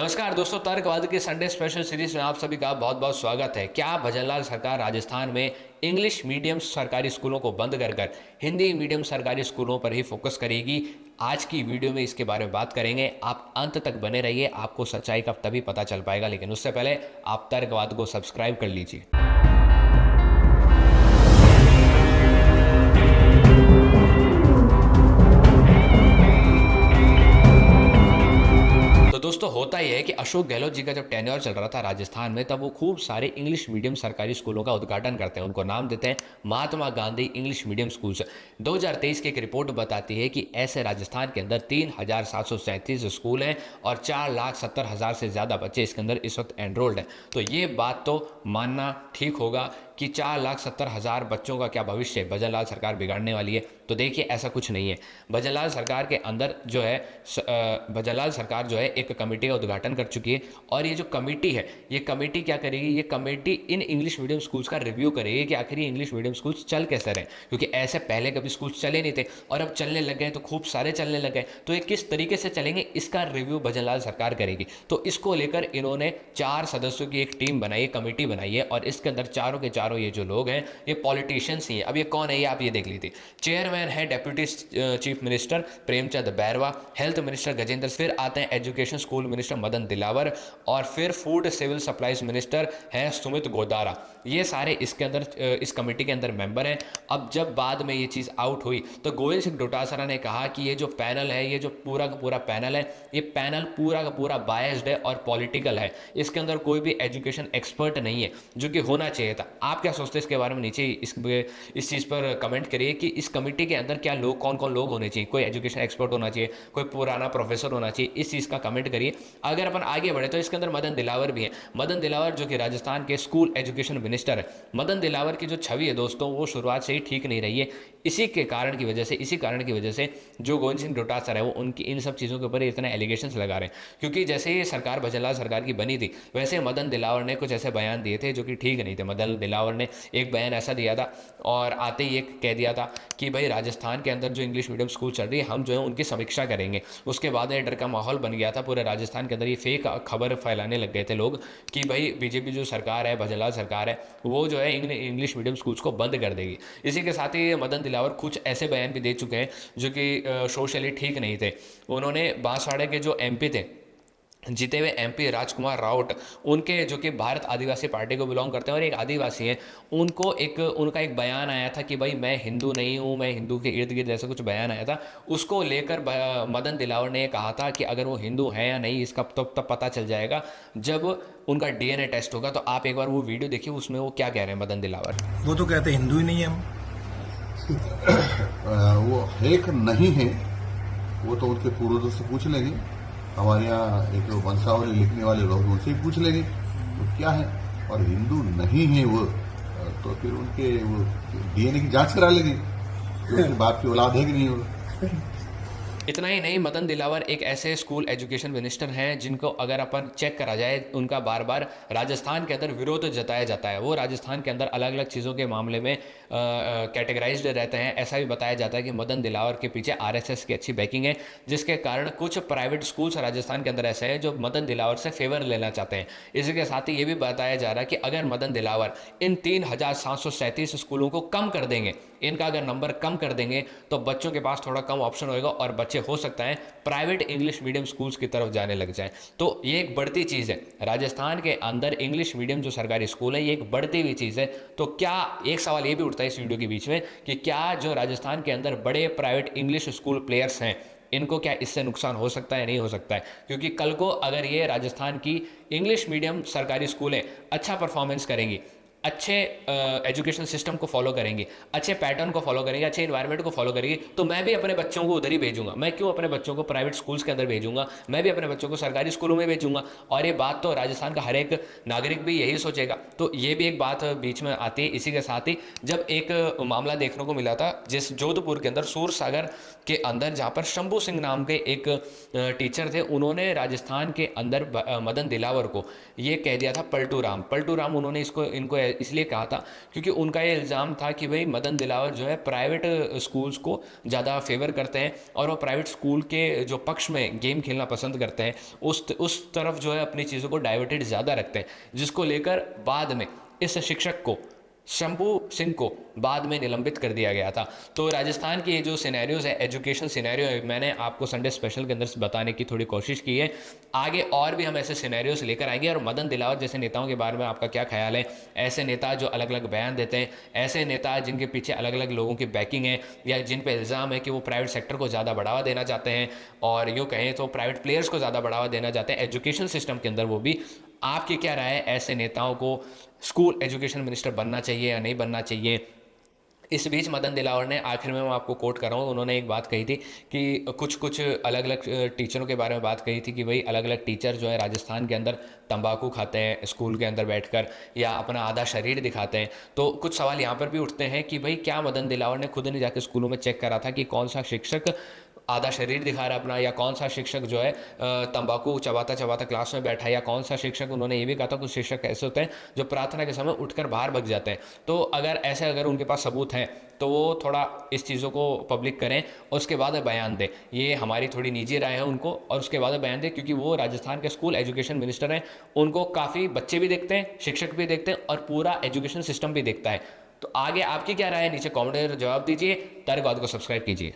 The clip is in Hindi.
नमस्कार दोस्तों, तर्कवाद की संडे स्पेशल सीरीज में आप सभी का बहुत बहुत स्वागत है। क्या भजनलाल सरकार राजस्थान में इंग्लिश मीडियम सरकारी स्कूलों को बंद कर हिंदी मीडियम सरकारी स्कूलों पर ही फोकस करेगी? आज की वीडियो में इसके बारे में बात करेंगे। आप अंत तक बने रहिए, आपको सच्चाई का तभी पता चल पाएगा। लेकिन उससे पहले आप तर्कवाद को सब्सक्राइब कर लीजिए। तो दोस्तों, होता ही है कि अशोक गहलोत जी का जब टेन्योर चल रहा था राजस्थान में, तब वो खूब सारे इंग्लिश मीडियम सरकारी स्कूलों का उद्घाटन करते हैं। उनको नाम देते हैं Mahatma Gandhi English medium schools. 2023 की एक रिपोर्ट बताती है कि ऐसे राजस्थान के अंदर 3,737 स्कूल हैं और 4,70,000 से ज़्यादा बच्चे इसके अंदर इस वक्त एनरोल्ड हैं। तो ये बात तो मानना ठीक होगा कि 4,70,000 बच्चों का क्या भविष्य भजनलाल सरकार बिगाड़ने वाली है। तो देखिए, ऐसा कुछ नहीं है। भजनलाल सरकार के अंदर जो है भजनलाल सरकार जो है एक कमेटी का उद्घाटन कर चुकी है। और ये जो कमेटी है, ये कमेटी क्या करेगी? ये committee in English medium schools का रिव्यू करेगी कि आखिर ये इंग्लिश मीडियम स्कूल्स चल कैसे रहे, क्योंकि ऐसे पहले कभी स्कूल्स चले नहीं थे और अब चलने लग गए, तो खूब सारे चलने लग गए। तो ये किस तरीके से चलेंगे, इसका रिव्यू भजनलाल सरकार करेगी। तो इसको लेकर इन्होंने 4 सदस्यों की एक टीम बनाई है, कमेटी बनाई है। और इसके अंदर चारों के चारों ये जो लोग हैं, ये पॉलिटिशियंस ही हैं। अब ये कौन है, ये आप ये देख लीजिए। चेयरमैन है deputy chief minister Premchand Bairwa, health minister Gajendra, फिर आते हैं education school minister Madan Dilawar, और फिर फूड सिविल सप्लाईज मिनिस्टर हैं सुमित गोदारा। ये सारे इसके अंदर इस कमेटी के अंदर मेंबर हैं। अब जब बाद में ये चीज़ आउट हुई तो गोविंद सिंह डोटासरा ने कहा कि ये जो पैनल है, ये जो पूरा का पूरा पैनल है, ये पैनल पूरा का पूरा बायस्ड है और पॉलिटिकल है। इसके अंदर कोई भी एजुकेशन एक्सपर्ट नहीं है, जो कि होना चाहिए था। आप क्या सोचते हैं इसके बारे में? नीचे इस चीज़ पर कमेंट करिए कि इस कमेटी के अंदर क्या लोग, कौन कौन लोग होने चाहिए। कोई एजुकेशन एक्सपर्ट होना चाहिए, कोई पुराना प्रोफेसर होना चाहिए। इस चीज़ का कमेंट करिए। अगर अपन आगे बढ़े तो इसके अंदर मदन दिलावर भी हैं। मदन दिलावर जो कि राजस्थान के स्कूल एजुकेशन मिनिस्टर है। मदन दिलावर की जो छवि है दोस्तों, वो शुरुआत से ही ठीक नहीं रही है। इसी कारण की वजह से जो गोविंद सिंह डोटासरा है, वो उनकी इन सब चीज़ों के ऊपर इतने एलिगेशंस लगा रहे हैं। क्योंकि जैसे ये सरकार भजनलाल सरकार की बनी थी, वैसे मदन दिलावर ने कुछ ऐसे बयान दिए थे जो कि ठीक नहीं थे। मदन दिलावर ने एक बयान ऐसा दिया था और आते ही एक कह दिया था कि भाई राजस्थान के अंदर जो इंग्लिश मीडियम स्कूल चल रही है, हम जो है उनकी समीक्षा करेंगे। उसके बाद डर का माहौल बन गया था पूरे राजस्थान के अंदर। ये फेक खबर फैलाने लग गए थे लोग कि भाई बीजेपी जो सरकार है, भजनलाल सरकार है, वो जो है इंग्लिश मीडियम स्कूल्स को बंद कर देगी। इसी के साथ ही मदन दिलावर कुछ ऐसे बयान भी दे चुके हैं जो कि सोशली ठीक नहीं थे। उन्होंने बांसवाड़े के जो एमपी थे, जीते हुए एमपी राजकुमार राउत, उनके जो कि भारत आदिवासी पार्टी को बिलोंग करते हैं और एक आदिवासी हैं, उनका एक बयान आया था कि भाई मैं हिंदू नहीं हूँ, मैं हिंदू के इर्द गिर्द, ऐसा कुछ बयान आया था। उसको लेकर मदन दिलावर ने कहा था कि अगर वो हिंदू है या नहीं, इसका तब पता चल जाएगा जब उनका डीएनए टेस्ट होगा। तो आप एक बार वो वीडियो देखिए, उसमें वो क्या कह रहे हैं मदन दिलावर। वो तो कहते हिंदू ही नहीं है हम। वो एक नहीं है, वो तो उनके पूर्वजों से पूछ लेंगे। हमारे यहाँ एक वंशावली लिखने वाले लोग, उनसे ही पूछ लेंगे वो क्या है। और हिंदू नहीं है वो, तो फिर उनके वो डीएनए की जांच करा लेंगे कि उनके बाप की औलाद है कि नहीं होगा। इतना ही नहीं, मदन दिलावर एक ऐसे स्कूल एजुकेशन मिनिस्टर हैं जिनको अगर अपन चेक करा जाए, उनका बार बार राजस्थान के अंदर विरोध जताया जाता है। वो राजस्थान के अंदर अलग अलग चीज़ों के मामले में कैटेगराइज्ड रहते हैं। ऐसा भी बताया जाता है कि मदन दिलावर के पीछे आरएसएस की अच्छी बैकिंग है, जिसके कारण कुछ प्राइवेट स्कूल्स राजस्थान के अंदर ऐसे हैं जो मदन दिलावर से फेवर लेना चाहते हैं। इसी के साथ ही ये भी बताया जा रहा है कि अगर मदन दिलावर इन 3,737 स्कूलों को कम कर देंगे, इनका अगर नंबर कम कर देंगे, तो बच्चों के पास थोड़ा कम ऑप्शन होएगा और बच्चे हो सकता है प्राइवेट इंग्लिश मीडियम स्कूल्स की तरफ जाने लग जाएं। तो ये एक बढ़ती चीज़ है। राजस्थान के अंदर इंग्लिश मीडियम जो सरकारी स्कूल है, ये एक बढ़ती हुई चीज़ है। तो क्या, एक सवाल ये भी उठता है इस वीडियो के बीच में कि क्या जो राजस्थान के अंदर बड़े प्राइवेट इंग्लिश स्कूल प्लेयर्स हैं, इनको क्या इससे नुकसान हो सकता है? नहीं हो सकता है। क्योंकि कल को अगर ये राजस्थान की इंग्लिश मीडियम सरकारी स्कूलें अच्छा परफॉर्मेंस करेंगी, अच्छे एजुकेशन सिस्टम को फॉलो करेंगे, अच्छे पैटर्न को फॉलो करेंगे, अच्छे इन्वायरमेंट को फॉलो करेंगे, तो मैं भी अपने बच्चों को उधर ही भेजूंगा। मैं क्यों अपने बच्चों को प्राइवेट स्कूल्स के अंदर भेजूंगा? मैं भी अपने बच्चों को सरकारी स्कूलों में भेजूंगा। और ये बात तो राजस्थान का हर एक नागरिक भी यही सोचेगा। तो ये भी एक बात बीच में आती है। इसी के साथ ही जब एक मामला देखने को मिला था जिस जोधपुर के अंदर सूर सागर के अंदर, जहाँ पर शंभू सिंह नाम के एक टीचर थे, उन्होंने राजस्थान के अंदर मदन दिलावर को ये कह दिया था पलटू राम। उन्होंने इनको इसलिए कहा था क्योंकि उनका ये इल्ज़ाम था कि भाई मदन दिलावर जो है प्राइवेट स्कूल्स को ज़्यादा फेवर करते हैं और वो प्राइवेट स्कूल के जो पक्ष में गेम खेलना पसंद करते हैं, उस तरफ जो है अपनी चीज़ों को डाइवर्टेड ज़्यादा रखते हैं, जिसको लेकर बाद में इस शिक्षक को, शंभू सिंह को, बाद में निलंबित कर दिया गया था। तो राजस्थान के ये जो सिनेरियोज़ है, एजुकेशन सिनेरियो है, मैंने आपको संडे स्पेशल के अंदर से बताने की थोड़ी कोशिश की है। आगे और भी हम ऐसे सिनेरियोज लेकर आएंगे। और मदन दिलावर जैसे नेताओं के बारे में आपका क्या ख्याल है? ऐसे नेता जो अलग अलग बयान देते हैं, ऐसे नेता जिनके पीछे अलग अलग लोगों की बैकिंग है, या जिन पर इल्ज़ाम है कि वो प्राइवेट सेक्टर को ज़्यादा बढ़ावा देना चाहते हैं, और यूँ कहें तो प्राइवेट प्लेयर्स को ज़्यादा बढ़ावा देना चाहते हैं एजुकेशन सिस्टम के अंदर, वो भी। आपकी क्या राय है? ऐसे नेताओं को स्कूल एजुकेशन मिनिस्टर बनना चाहिए या नहीं बनना चाहिए? इस बीच मदन दिलावर ने, आखिर में मैं आपको कोट कर रहा हूँ, उन्होंने एक बात कही थी कि कुछ अलग अलग टीचरों के बारे में बात कही थी कि भाई अलग अलग टीचर जो है राजस्थान के अंदर तंबाकू खाते हैं स्कूल के अंदर बैठकर, या अपना आधा शरीर दिखाते हैं। तो कुछ सवाल यहाँ पर भी उठते हैं कि भाई क्या मदन दिलावर ने खुद नहीं जाकर स्कूलों में चेक करा था कि कौन सा शिक्षक आधा शरीर दिखा रहा है अपना, या कौन सा शिक्षक जो है तंबाकू चबाता चबाता क्लास में बैठा है, या कौन सा शिक्षक, उन्होंने ये भी कहा था कुछ शिक्षक ऐसे होते हैं जो प्रार्थना के समय उठकर बाहर भाग जाते हैं। तो अगर उनके पास सबूत हैं तो वो थोड़ा इस चीज़ों को पब्लिक करें और उसके बाद बयान दें। ये हमारी थोड़ी निजी राय है उनको, और उसके बाद बयान दें, क्योंकि वो राजस्थान के स्कूल एजुकेशन मिनिस्टर हैं। उनको काफ़ी बच्चे भी देखते हैं, शिक्षक भी देखते हैं, और पूरा एजुकेशन सिस्टम भी देखता है। तो आगे आपकी क्या राय है? नीचे कॉमेंट में जवाब दीजिए। तर्कवाद को सब्सक्राइब कीजिए।